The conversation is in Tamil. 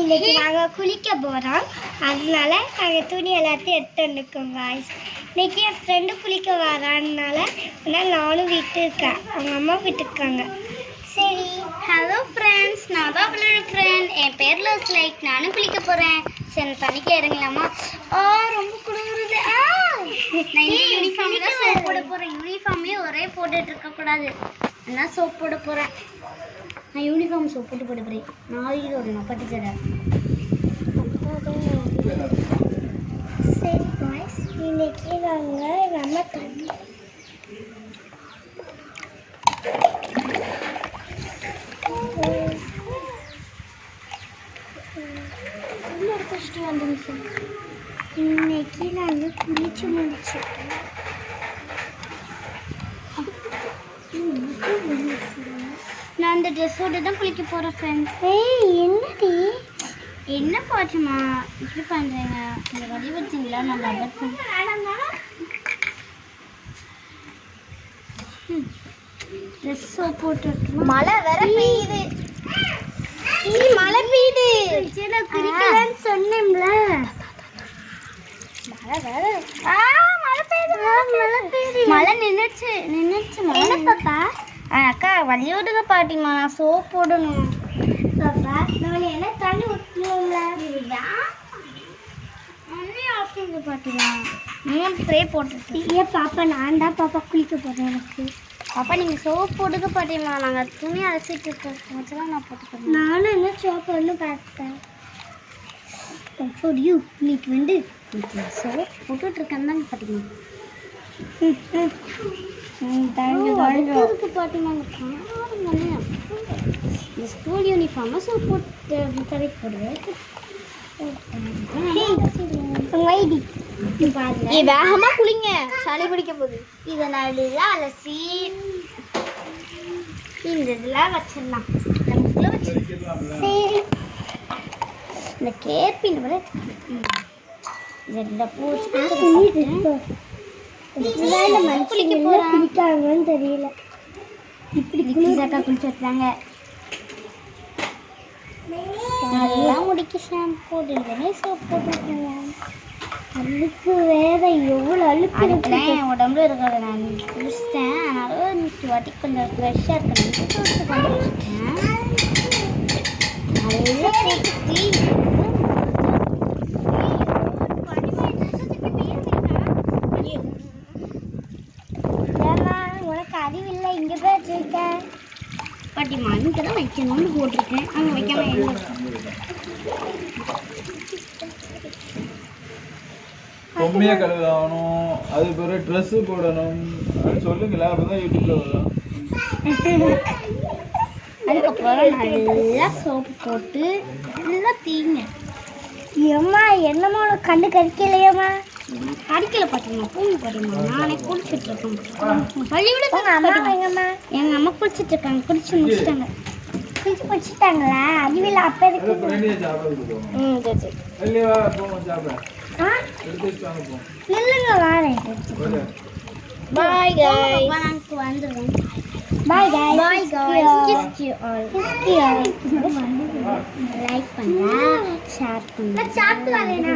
இன்னைக்கு நாங்கள் குளிக்க போகிறோம். அதனால நாங்கள் துணி எல்லாத்தையும் எடுத்து வந்துருக்கோம் காய்ஸ். இன்னைக்கு என் ஃப்ரெண்டு குளிக்க வரான்னால நானும் வீட்டு இருக்கேன், அவங்க அம்மா வீட்டுருக்காங்க. சரி, ஹலோ ஃப்ரெண்ட்ஸ், நான் தான் அவளோட ஃப்ரெண்ட். என் பேர் லைக். நானும் குளிக்க போகிறேன். சரி, தண்ணிக்கு இறங்கலாமா? ரொம்ப குளிருது. நான் யூனிஃபார்ம் தான் சோப் போட போகிறேன். யூனிஃபார்மே ஒரே போட்டுட்டு இருக்கக்கூடாது, நான் சோப் போட போகிறேன். நான் யூனிஃபார்ம் சோப் போட்டு போட போகிறேன். நாளைக்கு ஒரு பட்டு தர. சரி காய்ஸ், இன்னைக்கு நாங்கள் எங்கள் அம்மா தண்ணி இன்னைக்கு நாங்கள் குளிச்சு முடிச்சோம். நான் அந்த ட்ரெஸ்ஸோடு தான் குளிக்க போகிறேன் ஃப்ரெண்ட்ஸ். என்னடி என்ன பாச்சுமா இப்படி பண்ணுறீங்க? இந்த வடி வச்சிங்களா? நான் லவர் ட்ரெஸ் சோப் போட்டு மழை வேற பெய்யுது. மழை பெய்யுது, குளிக்கலான்னு சொன்னேன்ல. மழை வேற மழை பெய்யுது. மழை நின்றுச்சு. என்ன பாப்பா? அக்கா வலியோடுங்க பாட்டிமா, நான் சோப் போடணும். பாப்பா நான் என்ன தண்ணி ஊற்றணும்ல? பாட்டிமா 3 ஸ்ப்ரே போட்டுட்டு. ஏன் பாப்பா, நான் தான் பாப்பா குளிக்க போகிறேன். எனக்கு பாப்பா நீங்கள் சோப் போடுங்க பாட்டிமா, நாங்கள் துணி அலசிட்டு இருக்கோம். நான் போட்டுக்கிறேன். நானும் என்ன சோப் ஒன்று பார்த்தேன். இன்னைக்கு வந்து சோப் போட்டுட்ருக்கேன் தாங்க பாட்டிமா. பாட்டிமா இந்த ஸ்கூல் யூனிஃபார்மாக சோப் போட்டு கரெக்ட் போடுவேன். வேகமா குளிங்க, சளி பிடிக்க போகுது. இதை நல்லா அலசி இந்த இதெல்லாம் வச்சிடலாம். நமக்குள்ள வச்சிடலாம். சரி, இந்த கேப்பின் விட இதில் பூச்சி குளிக்க போறாங்கன்னு தெரியல. இப்படி குளிச்சாக்கா குளிச்சு வச்சுறாங்க. நல்லா முடிக்க ஷாம்பு இல்லைன்னே சோப் போட்டுருக்கேங்க. அழுக்கு வேற எவ்வளோ அழுக்கு அதுக்கெல்லாம் என் உடம்புல இருக்கிறத நான் குளிச்சிட்டேன். அதனால இன்னைக்கு வாட்டி கொஞ்சம் ஃப்ரெஷ்ஷாக இருக்கணும் கொண்டு வச்சுட்டேன். நல்லா உனக்கு அறிவில்லை, இங்கே போய் வச்சுருக்கேன். பாட்டிமா இங்கே தான் வைக்கணும்னு போட்டிருக்கேன். அங்கே வைக்காம பொம்மையை கழுவணும், அது பிறகு ட்ரெஸ்ஸு போடணும். அது சொல்லுங்களா, அப்பதான் யூடியூப்ல வரும். அதுக்கப்புறம் நல்லா சோப்பு போட்டு நல்லா தீங்க. ஏம்மா என்னம்மா உனக்கு கண்டு கறிக்கலையம்மா? கறிக்கலை பாட்டிமா, பூமி பாட்டிமா. நானே குளிச்சுட்டு இருக்கேன். பள்ளியோட எங்கம்மா? எங்கள் அம்மா குளிச்சுட்டு இருக்காங்க. குளிச்சு முடிச்சிட்டாங்க. குளிச்சு முடிச்சுட்டாங்களா? அறிவில்லை அப்போ இருக்கு. சாப்பிட சரி. இல்லையா, போவோம் சாப்பிட. எடுத்து வச்சுட்டாங்க, போவோம். இல்லைங்க, வாரேன். பாய் guys. நாங்கள் வந்துடுவோம். பாய் guys. Bye guys. Kiss you all. Like பண்ணுங்க, ஷேர் பண்ணுங்க. சாப்பிட்டு வரேனா?